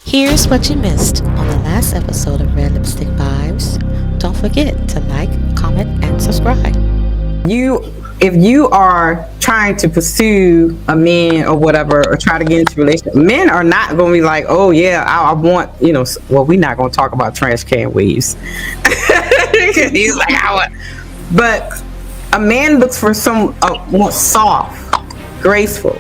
Here's what you missed on the last episode of Red Lipstick Vibes. Don't forget to like, comment, and subscribe. If you are trying to pursue a man or whatever, or try to get into a relationship, men are not going to be like, oh yeah, I want, well, we're not going to talk about trash can waves. He's like, but a man looks for some more soft, graceful.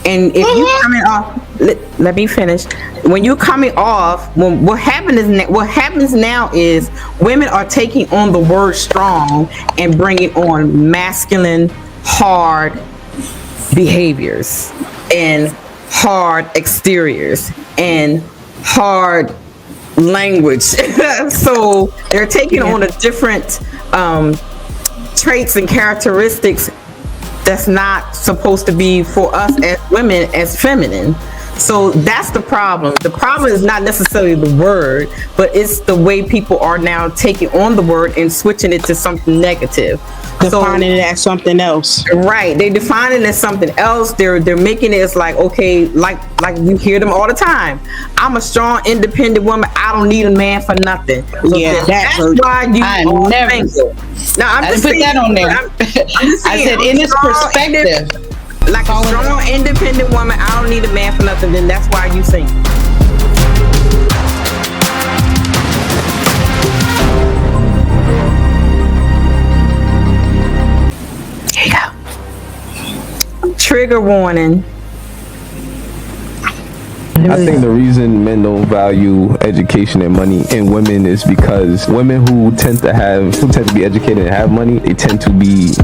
And if you coming off, let me finish. When you're coming off, what happens now is women are taking on the word strong and bringing on masculine, hard behaviors and hard exteriors and hard language. So they're taking on a different traits and characteristics that's not supposed to be for us as women as feminine. So that's the problem. The problem is not necessarily the word, but it's the way people are now taking on the word and switching it to something negative. Defining it as something else. Right. They define it as something else. They're making it as like, okay, like you hear them all the time. I'm a strong, independent woman. I don't need a man for nothing. So yeah, that's why you never think so. Now I'm just put saying, that on there. I said in this perspective. Like a strong, independent woman, I don't need a man for nothing, then that's why you sing. Here you go. Trigger warning. I think the reason men don't value education and money in women is because women who tend to be educated and have money, they tend to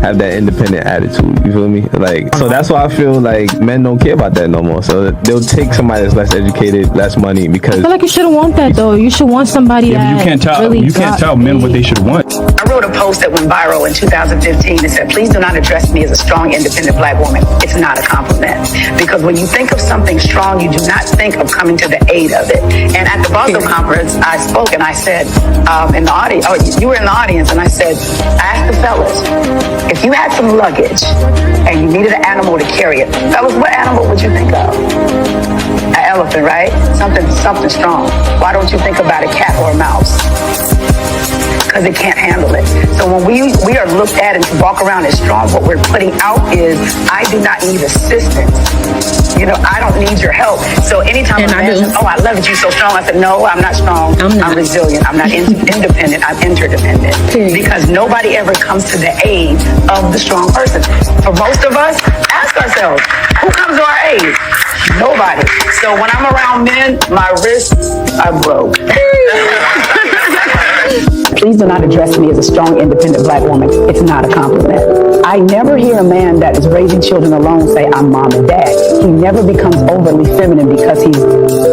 have that independent attitude. You feel me? Like, so that's why I feel like men don't care about that no more. So they'll take somebody that's less educated, less money, because I feel like you shouldn't want that though. You should want somebody that you can't tell men what they should want. I wrote a post that went viral in 2015 that said, please do not address me as a strong, independent black woman. It's not a compliment. Because when you think of something strong, you do not think of coming to the aid of it. And at the Boston conference, I spoke and I said, in the audience, you were in the audience, and I said, I asked the fellas, if you had some luggage and you needed an animal to carry it, fellas, what animal would you think of? An elephant, right? Something strong. Why don't you think about a cat or a mouse? Because it can't handle it. So when we are looked at and walk around as strong, what we're putting out is, I do not need assistance. I don't need your help. So anytime a man says, I love that you're so strong, I said, no, I'm not strong. I'm resilient. I'm not independent. I'm interdependent. Because nobody ever comes to the aid of the strong person. For most of us, ask ourselves, who comes to our aid? Nobody. So when I'm around men, my wrists are broke. Please do not address me as a strong, independent black woman. It's not a compliment. I never hear a man that is raising children alone say, I'm mom and dad. He never becomes overly feminine because he's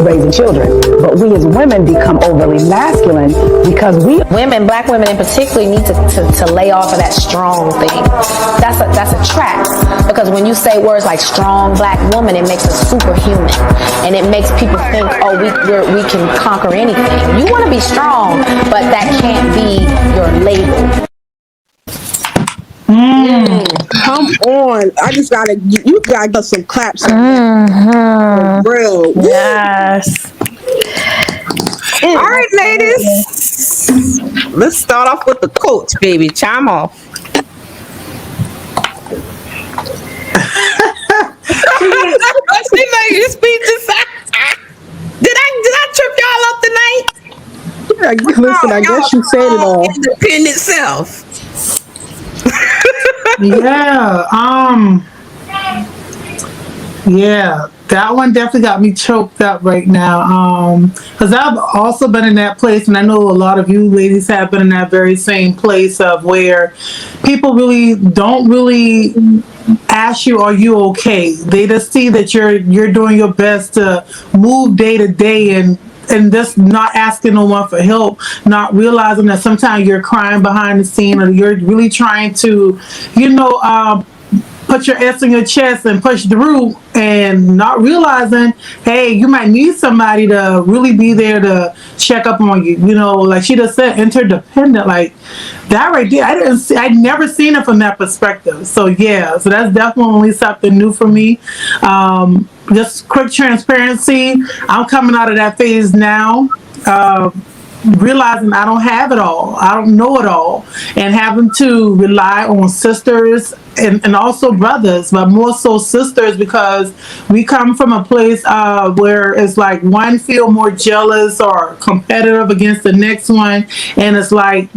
raising children. But we as women become overly masculine because women, black women in particular, need to lay off of that strong thing. That's a trap. Because when you say words like strong black woman, it makes us superhuman. And it makes people think, we can conquer anything. You want to be strong, but that can't be your label. Come on. You gotta get some claps. Real. Yes. All right, ladies. Let's start off with the quotes, baby. Chime off. She made your speeches. Did I trip y'all up tonight? Listen, I guess you said it all. Independent self. Yeah, that one definitely got me choked up right now. Because I've also been in that place, and I know a lot of you ladies have been in that very same place of where people don't really ask you, are you okay? They just see that you're doing your best to move day to day and just not asking no one for help, not realizing that sometimes you're crying behind the scene, or you're really trying to, put your S in your chest and push through, and not realizing, hey, you might need somebody to really be there to check up on you. Like she just said, interdependent, like that right there. I'd never seen it from that perspective. So yeah, so that's definitely something new for me. just quick transparency. I'm coming out of that phase now. Realizing I don't have it all, I don't know it all, and having to rely on sisters and also brothers, but more so sisters, because we come from a place where it's like one feel more jealous or competitive against the next one, and it's like,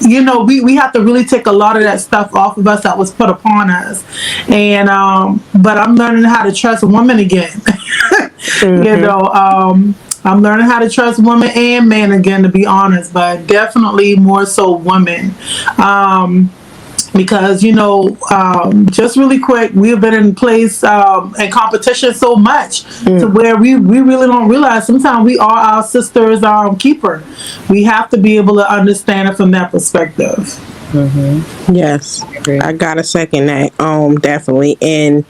you know, we have to really take a lot of that stuff off of us that was put upon us. And but I'm learning how to trust women again. Mm-hmm. You know, I'm learning how to trust women and men again, to be honest, but definitely more so women. Because, you know, just really quick, we've been in place in competition so much to where we really don't realize sometimes we are our sister's keeper. We have to be able to understand it from that perspective. Mm-hmm. Yes, I gotta second that. Definitely. And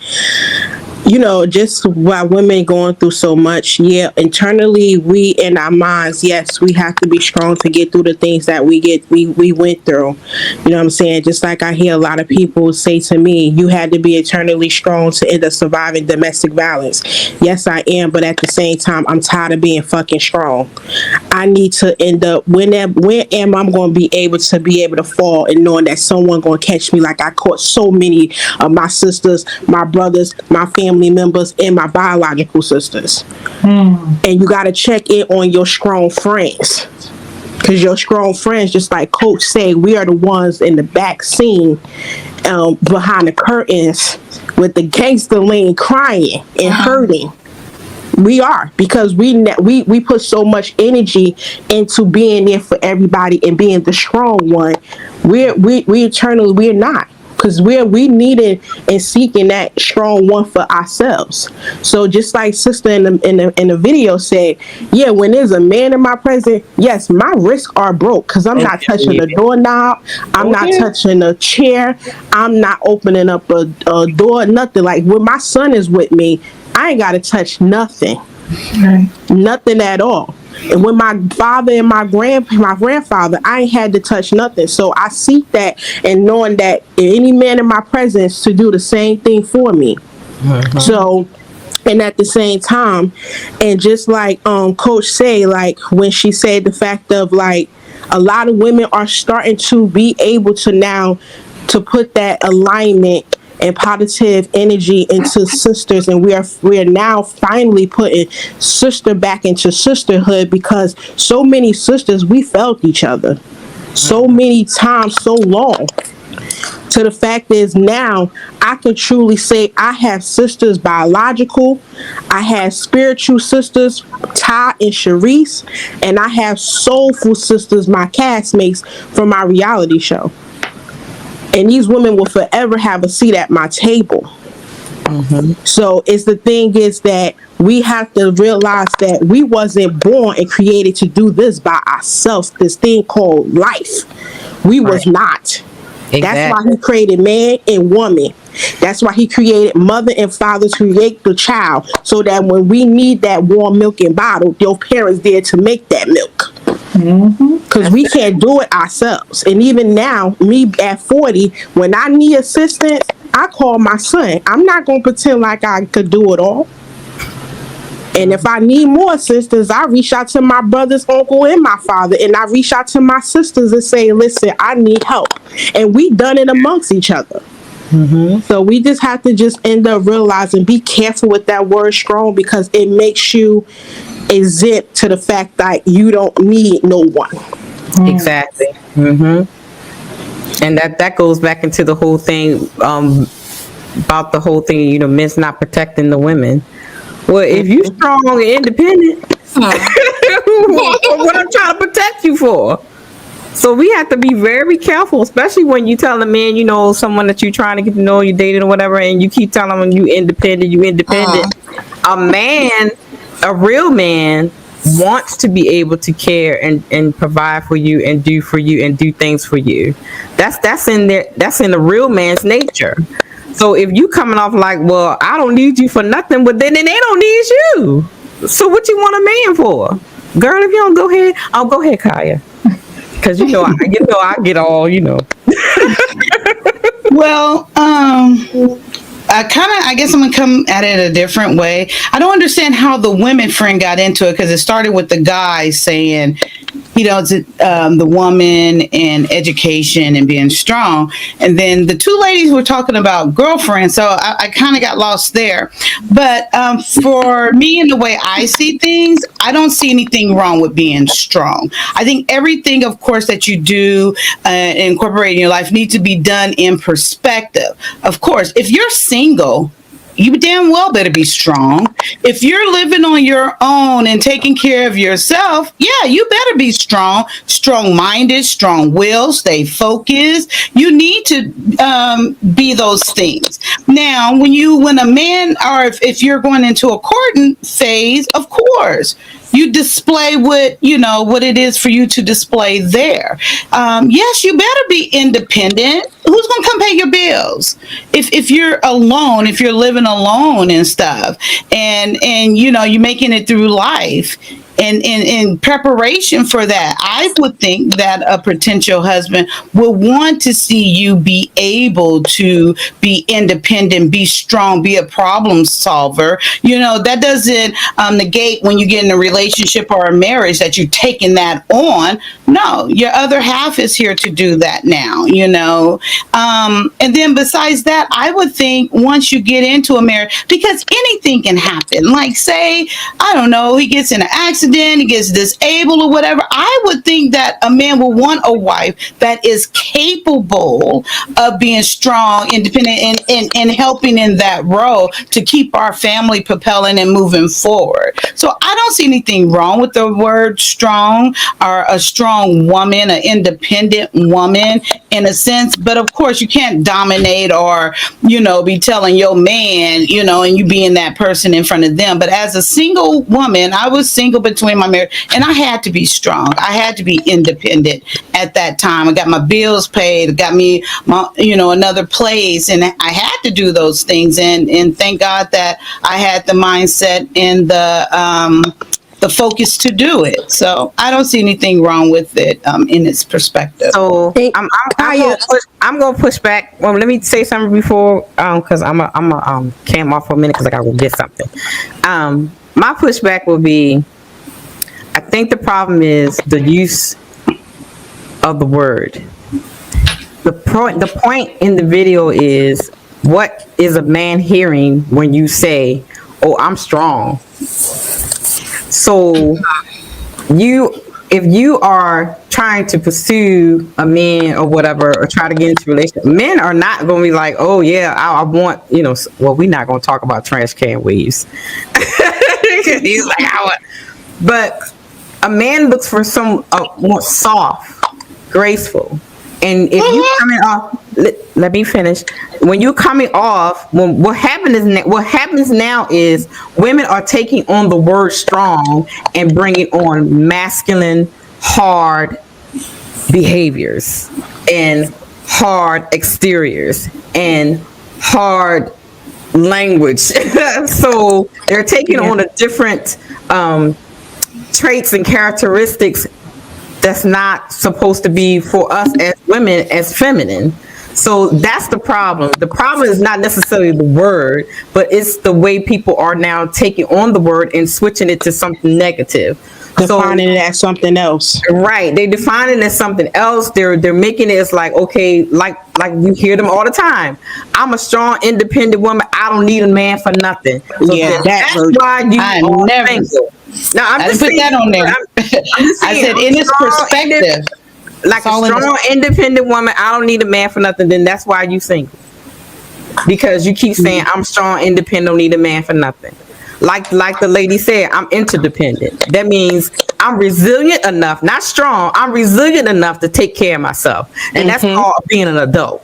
you know, just while women going through so much, internally, we in our minds, yes, we have to be strong to get through the things that we went through. You know what I'm saying? Just like I hear a lot of people say to me, you had to be eternally strong to end up surviving domestic violence. Yes, I am, but at the same time, I'm tired of being fucking strong. I need to end up, when am I going to be able to fall and knowing that someone going to catch me like I caught so many of my sisters, my brothers, my family members, and my biological sisters. And you got to check in on your strong friends, because your strong friends, just like Coach said, we are the ones in the back scene, behind the curtains with the gangster lane crying and hurting. We are, because we put so much energy into being there for everybody and being the strong one. We eternally, we're not. Because we needed and seeking that strong one for ourselves. So just like sister in the video said, yeah, when there's a man in my presence, yes, my wrists are broke because I'm not touching the doorknob, I'm not touching a chair, I'm not opening up a door, nothing. Like when my son is with me, I ain't got to touch nothing, nothing at all. And when my father and my grandfather, I ain't had to touch nothing. So I seek that, and knowing that any man in my presence to do the same thing for me. So, and at the same time, and just like Coach say, like when she said the fact of like a lot of women are starting to be able to now to put that alignment and positive energy into sisters, and we are now finally putting sister back into sisterhood, because so many sisters, we felt each other so many times, so long, to the fact is now I can truly say I have sisters biological, I have spiritual sisters, Ty and Sharice, and I have soulful sisters, my castmates from my reality show. And these women will forever have a seat at my table. So it's the thing is that we have to realize that we wasn't born and created to do this by ourselves, this thing called life. We was not. Exactly. That's why he created man and woman. That's why he created mother and father to create the child, so that when we need that warm milk in bottle, your parents there to make that milk. Because we can't do it ourselves. And even now, me at 40, when I need assistance, I call my son. I'm not going to pretend like I could do it all. And if I need more assistance, I reach out to my brother's uncle and my father, and I reach out to my sisters and say, listen, I need help. And we done it amongst each other. So we just have to just end up realizing, be careful with that word strong, because it makes you exempt to the fact that you don't need no one. Exactly. And that goes back into the whole thing about the whole thing, you know, men's not protecting the women. Well, if you strong and independent, what I'm trying to protect you for? So we have to be very careful, especially when you tell a man, you know, someone that you're trying to get to know, you dated or whatever, and you keep telling them you independent. A man, a real man, wants to be able to care and provide for you and do for you and do things for you. That's in the real man's nature. So if you coming off like, well, I don't need you for nothing, but then they don't need you. So what you want a man for? Girl, if you don't, go ahead. I'll go ahead, Kaya. Because I get all, Well, I I guess I'm gonna come at it a different way. I don't understand how the women friend got into it, because it started with the guy saying, it's the woman and education and being strong, and then the two ladies were talking about girlfriends. So I kind of got lost there. But for me, and the way I see things, I don't see anything wrong with being strong. I think everything, of course, that you do incorporate in your life needs to be done in perspective. Of course, if you're single, you damn well better be strong. If you're living on your own and taking care of yourself, yeah, you better be strong-minded, strong-willed, stay focused. You need to be those things. Now, when a man, or if you're going into a courting phase, of course, you display what it is for you to display there. Yes, you better be independent. Who's going to come pay your bills? If you're alone, if you're living alone and stuff, and you're making it through life, and in preparation for that, I would think that a potential husband will want to see you be able to be independent, be strong, be a problem solver. That doesn't negate when you get in a relationship or a marriage that you're taking that on. No, your other half is here to do that now, and then besides that, I would think once you get into a marriage, because anything can happen, like say, I don't know, he gets in an accident, he gets disabled or whatever, I would think that a man will want a wife that is capable of being strong, independent, and helping in that role to keep our family propelling and moving forward. So I don't see anything wrong with the word strong, or a strong woman, an independent woman in a sense, but of course you can't dominate or, be telling your man, and you being that person in front of them. But as a single woman, I was single between my marriage, and I had to be strong. I had to be independent at that time. I got my bills paid, got me another place, and I had to do those things. And thank God that I had the mindset and the focus to do it. So I don't see anything wrong with it in its perspective. So I'm gonna push back. Well, let me say something before, because I'm a cam off for a minute because I gotta go get something. My pushback will be, I think the problem is the use of the word. The point in the video is, what is a man hearing when you say, "Oh, I'm strong"? So if you are trying to pursue a man or whatever, or try to get into a relationship, men are not going to be like, "Oh yeah, I want," well, we're not going to talk about trash can waves. He's like, but a man looks for some more soft, graceful. And if you coming off, let me finish. When you're coming off, what happens now is women are taking on the word strong and bringing on masculine, hard behaviors and hard exteriors and hard language. So they're taking on a different traits and characteristics that's not supposed to be for us as women, as feminine. So that's the problem. The problem is not necessarily the word, but it's the way people are now taking on the word and switching it to something negative. Defining it as something else. Right. They define it as something else. They're making it as like, okay, like you hear them all the time. I'm a strong, independent woman. I don't need a man for nothing. So yeah, that's why you are never single. Now I'm just put that on there. I said in its perspective, like a strong, independent woman, I don't need a man for nothing. Then that's why you single, because you keep saying I'm strong, independent, don't need a man for nothing. Like the lady said, I'm interdependent. That means I'm resilient enough, not strong. I'm resilient enough to take care of myself, and that's called being an adult.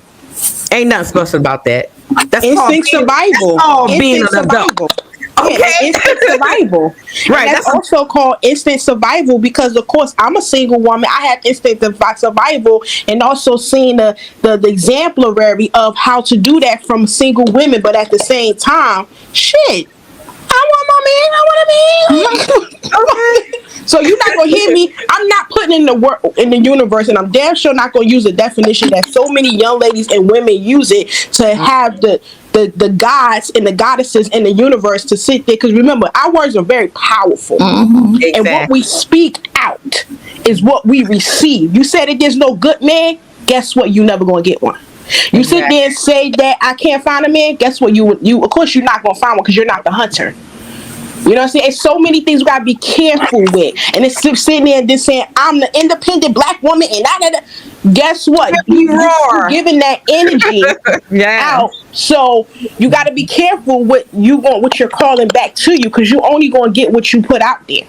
Ain't nothing special about that. That's instinct survival. That's called being an adult. Okay. Yeah, instant survival. Right. And that's also called instant survival, because of course I'm a single woman. I have instant survival, and also seeing the exemplary of how to do that from single women. But at the same time, shit, I want my man. I want a man. So you're not gonna hear me. I'm not putting in the work in the universe, and I'm damn sure not gonna use a definition that so many young ladies and women use it to have the gods and the goddesses in the universe to sit there, because remember, our words are very powerful. Exactly. And what we speak out is what we receive. You said that there's no good man, guess what? You never gonna get one. You sit there and say that I can't find a man, guess what? You of course you're not gonna find one because you're not the hunter. You know what I'm saying? It's so many things we gotta be careful with. And it's sitting there and just saying, I'm the independent black woman and that. Guess what? You're giving that energy out. So you gotta be careful what you're calling back to you, because you're only gonna get what you put out there.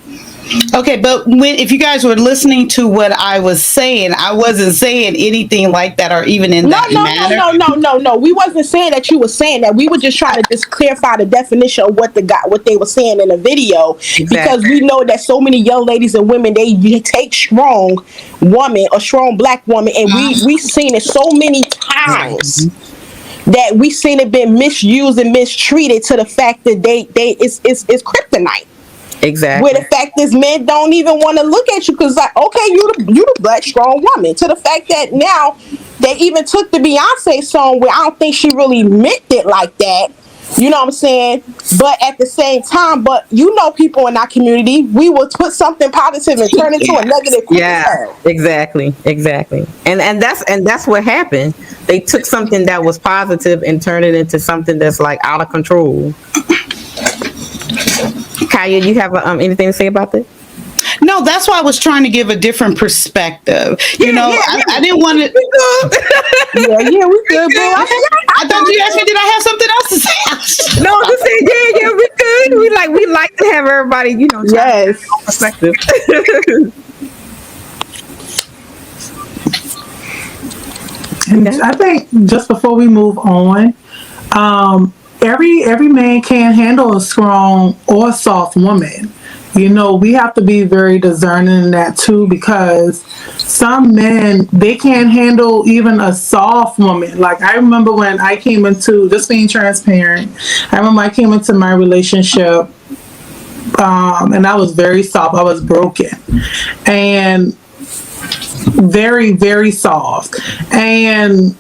Okay, but if you guys were listening to what I was saying, I wasn't saying anything like that or even in that manner. No. We wasn't saying that you were saying that. We were just trying to just clarify the definition of what they were saying in the video. Because we know that so many young ladies and women, they take strong woman or strong black woman, and we seen it so many times that we seen it been misused and mistreated to the fact that it's kryptonite. Exactly. Where the fact is, men don't even want to look at you because, like, okay, you the black strong woman. To the fact that now they even took the Beyonce song where I don't think she really meant it like that. You know what I'm saying? But at the same time, people in our community, we will put something positive and turn it into a negative. Yeah, exactly. And that's what happened. They took something that was positive and turned it into something that's like out of control. Kaya, you have anything to say about this? No, that's why I was trying to give a different perspective. I didn't want to. Yeah, we good, bro. I thought you asked me, did I have something else to say? No, I'm just saying, yeah, we good. We like to have everybody, yes, perspective. And I think just before we move on, every man can't handle a strong or soft woman. We have to be very discerning in that too, because some men, they can't handle even a soft woman. Like, I remember when I came into, just being transparent, I remember I came into my relationship and I was very soft. I was broken and very, very soft. And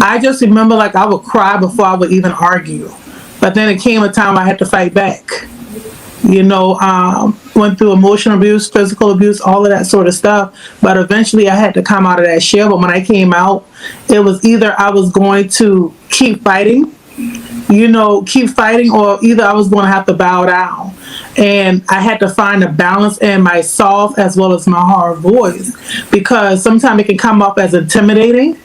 I just remember, like, I would cry before I would even argue. But then it came a time I had to fight back. Went through emotional abuse, physical abuse, all of that sort of stuff. But eventually I had to come out of that shell. But when I came out, it was either I was going to keep fighting, or either I was going to have to bow down. And I had to find a balance in my soft as well as my hard voice, because sometimes it can come off as intimidating,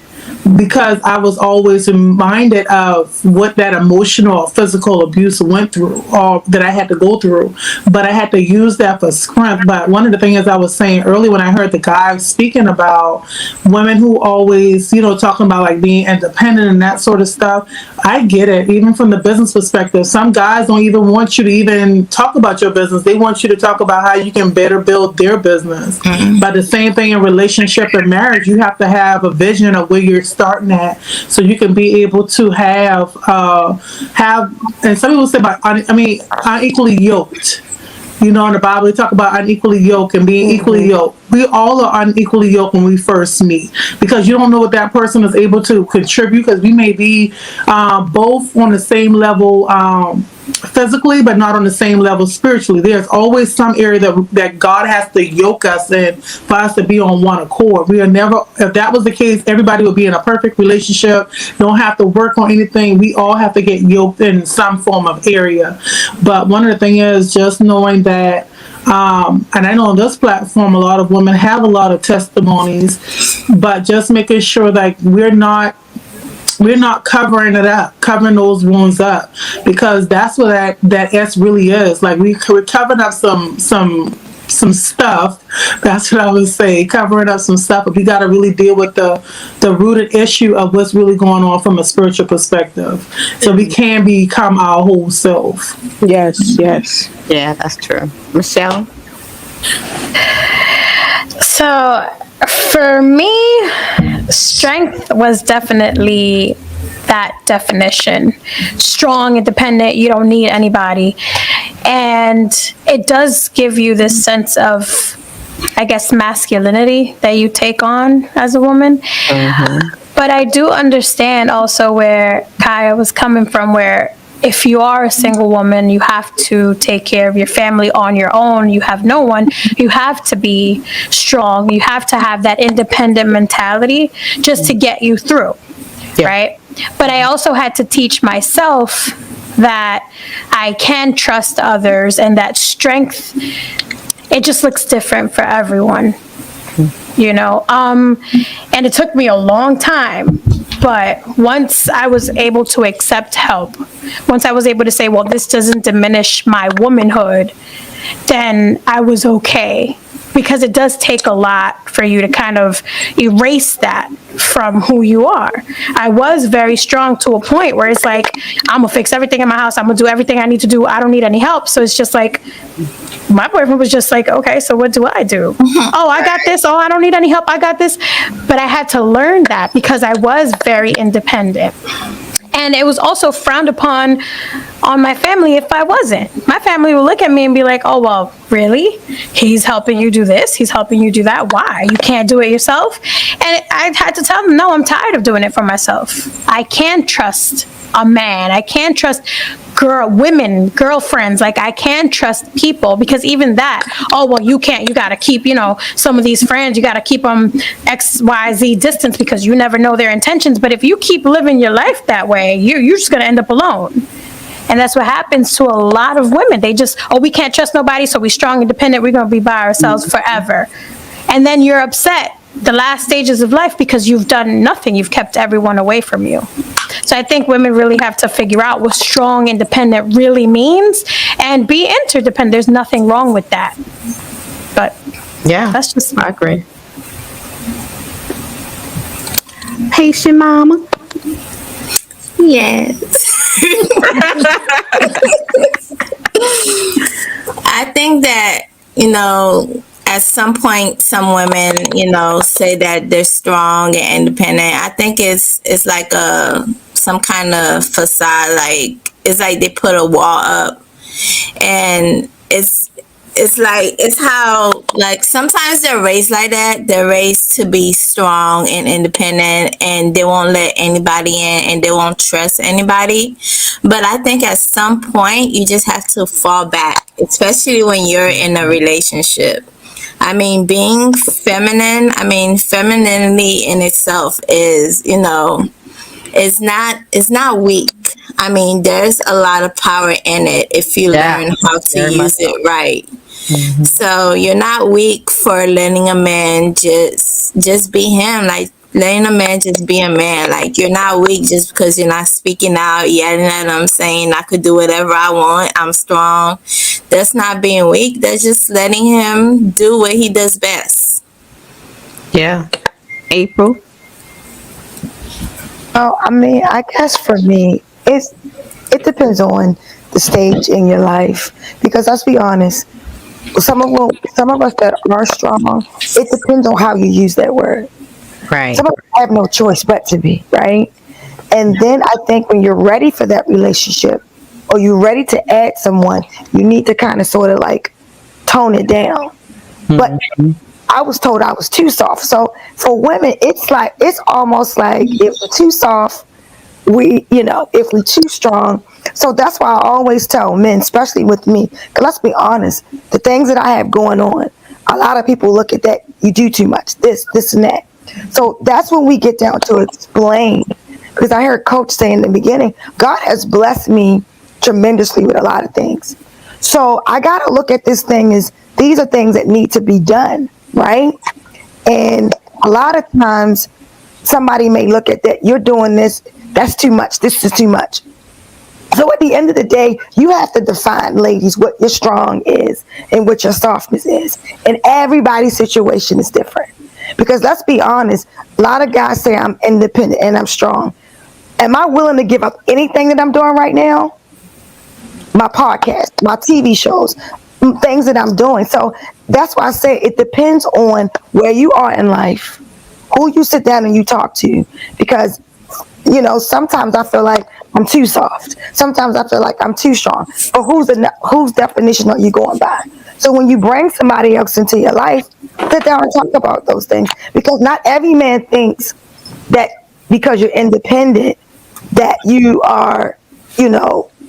because I was always reminded of what that emotional or physical abuse went through, or that I had to go through. But I had to use that for strength. But one of the things I was saying earlier when I heard the guy speaking about women who always, talking about like being independent and that sort of stuff, I get it. Even from the business perspective, some guys don't even want you to even talk about your business. They want you to talk about how you can better build their business. But the same thing in relationship and marriage, you have to have a vision of where you're starting at, so you can be able to have and some people say about unequally yoked. In the Bible, they talk about unequally yoked and being equally yoked. We all are unequally yoked when we first meet, because you don't know what that person is able to contribute, because we may be both on the same level physically, but not on the same level spiritually. There's always some area that God has to yoke us in for us to be on one accord. We are never, if that was the case, everybody would be in a perfect relationship, don't have to work on anything. We all have to get yoked in some form of area. But one of the things is just knowing that, and I know on this platform a lot of women have a lot of testimonies, but just making sure that we're not covering it up, covering those wounds up, because that's what that S really is. Like, we're covering up some stuff. That's what I would say, covering up some stuff. But we got to really deal with the rooted issue of what's really going on from a spiritual perspective, so we can become our whole self. Yes. Yeah, that's true. Michelle? So for me, strength was definitely that definition. Strong, independent, you don't need anybody. And it does give you this sense of, I guess, masculinity that you take on as a woman. But But I do understand also where Kaya was coming from, where if you are a single woman, you have to take care of your family on your own. You have no one. You have to be strong. You have to have that independent mentality just to get you through, right? But I also had to teach myself that I can trust others, and that strength, it just looks different for everyone, you know? And it took me a long time. But once I was able to accept help, once I was able to say, well, this doesn't diminish my womanhood, then I was okay. Because it does take a lot for you to kind of erase that from who you are. I was very strong to a point where it's like, I'm gonna fix everything in my house. I'm gonna do everything I need to do. I don't need any help. So it's just like, my boyfriend was just like, okay, so what do I do? Oh, I got this. Oh, I don't need any help. I got this. But I had to learn that because I was very independent. And it was also frowned upon on my family if I wasn't. My family would look at me and be like, oh, well, really? He's helping you do this? He's helping you do that? Why? You can't do it yourself? And I had to tell them, no, I'm tired of doing it for myself. I can't trust a man. I can't trust women, girlfriends. Like, I can trust people, because even that, oh, well, you can't, you got to keep, you know, some of these friends, you got to keep them XYZ distance because you never know their intentions. But if you keep living your life that way, you're just going to end up alone. And that's what happens to a lot of women. They just, oh, we can't trust nobody, so we're strong, independent, we're going to be by ourselves forever. And then you're upset the last stages of life because you've done nothing. You've kept everyone away from you. So I think women really have to figure out what strong, independent really means and be interdependent. There's nothing wrong with that. But yeah, that's just, I agree. Patient mama. Yes. I think that, you know, at some point, some women, you know, say that they're strong and independent. I think it's like some kind of facade. Like, it's like they put a wall up, and it's how, like, sometimes they're raised like that. They're raised to be strong and independent, and they won't let anybody in, and they won't trust anybody. But I think at some point you just have to fall back, especially when you're in a relationship. I mean, being feminine, femininity in itself is, you know, it's not weak. I mean, there's a lot of power in it if you learn how to use it right. Mm-hmm. So you're not weak for letting a man just be him. Like, letting a man just be a man. Like, you're not weak just because you're not speaking out, yelling at him, saying, I could do whatever I want, I'm strong. That's not being weak. That's just letting him do what he does best. Yeah. April? Oh, I mean, I guess for me, it depends on the stage in your life. Because let's be honest, some of us that are strong, it depends on how you use that word. Right. Some of us have no choice but to be, right? And then I think when you're ready for that relationship, or you're ready to add someone, you need to kind of sort of like tone it down. Mm-hmm. But I was told I was too soft. So for women, it's almost like if we're too soft, if we're too strong. So that's why I always tell men, especially with me, because let's be honest, the things that I have going on, a lot of people look at that, you do too much, this and that. So that's when we get down to explain. Because I heard Coach say in the beginning, God has blessed me tremendously with a lot of things. So I got to look at this thing as these are things that need to be done, right? And a lot of times somebody may look at that, you're doing this, that's too much, this is too much. So at the end of the day, you have to define, ladies, what your strong is and what your softness is. And everybody's situation is different. Because let's be honest, a lot of guys say I'm independent and I'm strong. Am I willing to give up anything that I'm doing right now? My podcast, my TV shows, things that I'm doing. So that's why I say it depends on where you are in life, who you sit down and you talk to. Because, you know, sometimes I feel like I'm too soft. Sometimes I feel like I'm too strong. But whose definition are you going by? So when you bring somebody else into your life, sit down and talk about those things. Because not every man thinks that because you're independent that you are,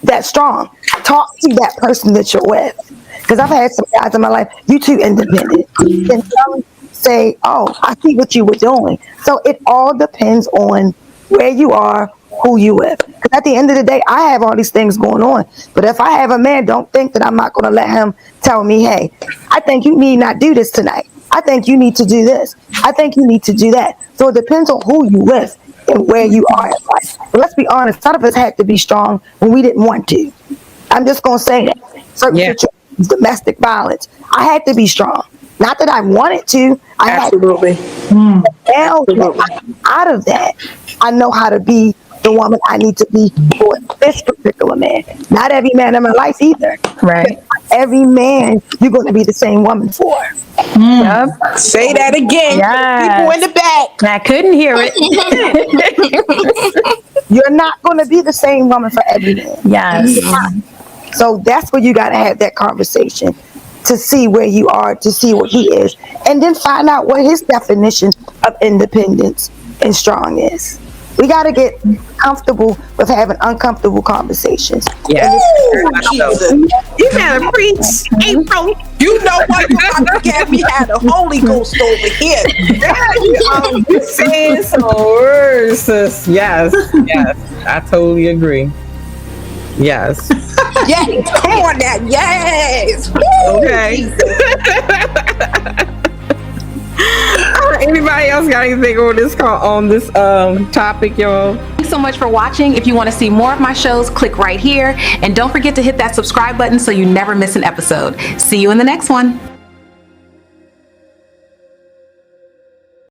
that strong. Talk to that person that you're with. Because I've had some guys in my life, you too independent. And some say, oh, I see what you were doing. So it all depends on where you are, who you with. Because at the end of the day, I have all these things going on. But if I have a man, don't think that I'm not going to let him tell me, hey, I think you need not do this tonight. I think you need to do this. I think you need to do that. So it depends on who you with and where you are in life. But let's be honest, some of us had to be strong when we didn't want to. I'm just going to say that. Certain situations, domestic violence, I had to be strong. Not that I wanted to. Absolutely. Now that I'm out of that, I know how to be the woman I need to be for this particular man. Not every man in my life either. Right. Every man you're going to be the same woman for. Yep. Say that again. Yes. People in the back. I couldn't hear it. You're not going to be the same woman for every man. Yes. So that's where you got to have that conversation to see where you are, to see what he is, and then find out what his definition of independence and strong is. We got to get comfortable with having uncomfortable conversations. Yeah. You better preach, April. You know what? You got to get me had the Holy Ghost over here. You saying some words, sis. Yes, I totally agree. Yes. Yes, come on now. Yes. Okay. All right, anybody else got anything on this topic, y'all? Thanks so much for watching. If you want to see more of my shows, click right here. And don't forget to hit that subscribe button so you never miss an episode. See you in the next one.